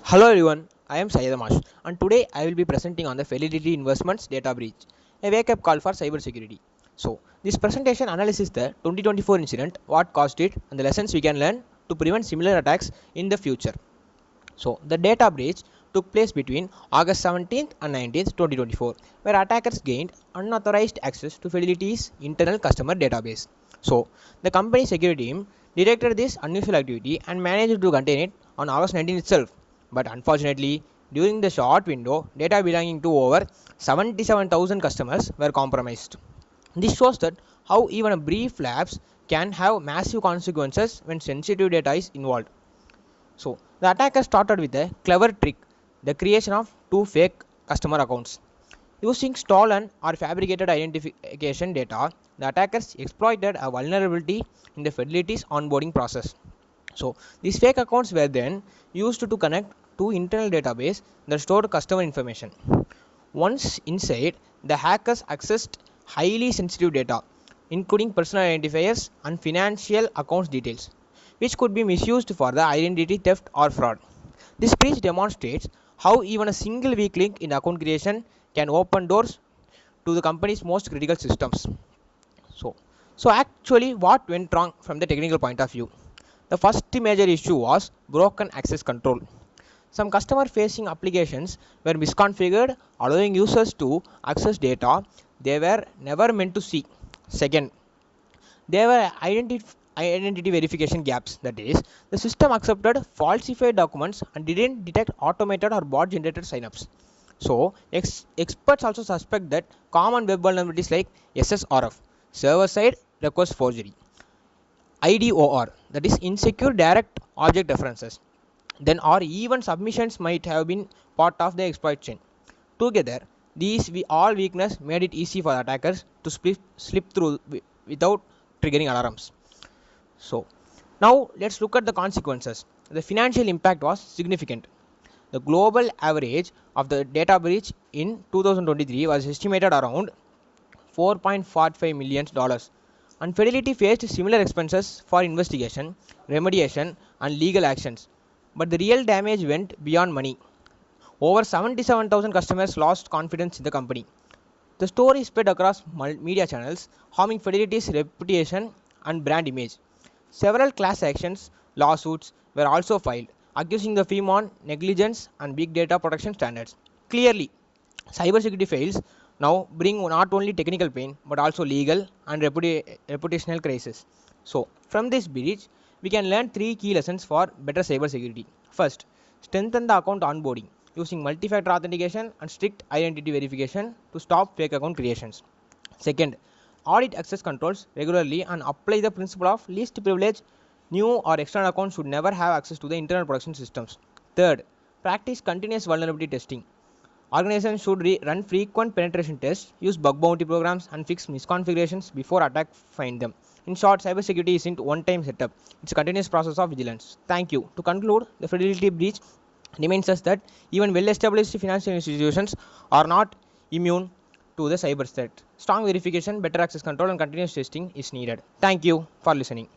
Hello everyone, I am Syed Amash and today I will be presenting on the Fidelity Investments data breach, a wake-up call for cybersecurity. So, this presentation analyzes the 2024 incident, what caused it, and the lessons we can learn to prevent similar attacks in the future. So, the data breach took place between August 17th and 19th, 2024, where attackers gained unauthorized access to Fidelity's internal customer database. So, the company security team detected this unusual activity and managed to contain it on August 19th itself. But unfortunately, during the short window, data belonging to over 77,000 customers were compromised. This shows that how even a brief lapse can have massive consequences when sensitive data is involved. So, the attacker started with a clever trick, the creation of two fake customer accounts. Using stolen or fabricated identification data, the attackers exploited a vulnerability in the Fidelity's onboarding process. So, these fake accounts were then used to connect to internal database that stored customer information. Once inside, the hackers accessed highly sensitive data, including personal identifiers and financial accounts details, which could be misused for the identity theft or fraud. This breach demonstrates how even a single weak link in account creation can open doors to the company's most critical systems. So actually, what went wrong from the technical point of view? The first major issue was broken access control. Some customer facing applications were misconfigured, allowing users to access data they were never meant to see. Second, there were identity verification gaps. That is, the system accepted falsified documents and didn't detect automated or bot generated signups. So, experts also suspect that common web vulnerabilities like SSRF, server side request forgery, IDOR, that is insecure direct object references, then or even submissions might have been part of the exploit chain. Together, these all weakness made it easy for attackers to slip through without triggering alarms. So, now let's look at the consequences. The financial impact was significant. The global average of the data breach in 2023 was estimated around $4.45 million, and Fidelity faced similar expenses for investigation, remediation, and legal actions. But the real damage went beyond money. Over 77,000 customers lost confidence in the company. The story spread across media channels, harming Fidelity's reputation and brand image. Several class actions lawsuits were also filed, accusing the firm on negligence and big data protection standards. Clearly, cybersecurity fails now bring not only technical pain but also legal and reputational crisis. So, from this breach, we can learn three key lessons for better cybersecurity. First, strengthen the account onboarding using multi-factor authentication and strict identity verification to stop fake account creations. Second, audit access controls regularly and apply the principle of least privilege. New or external accounts should never have access to the internal protection systems. Third, practice continuous vulnerability testing. Organizations should run frequent penetration tests, use bug bounty programs, and fix misconfigurations before attack find them. In short, cybersecurity isn't one-time setup; it's a continuous process of vigilance. Thank you. To conclude, the Fidelity breach reminds us that even well-established financial institutions are not immune to the cyber threat. Strong verification, better access control, and continuous testing is needed. Thank you for listening.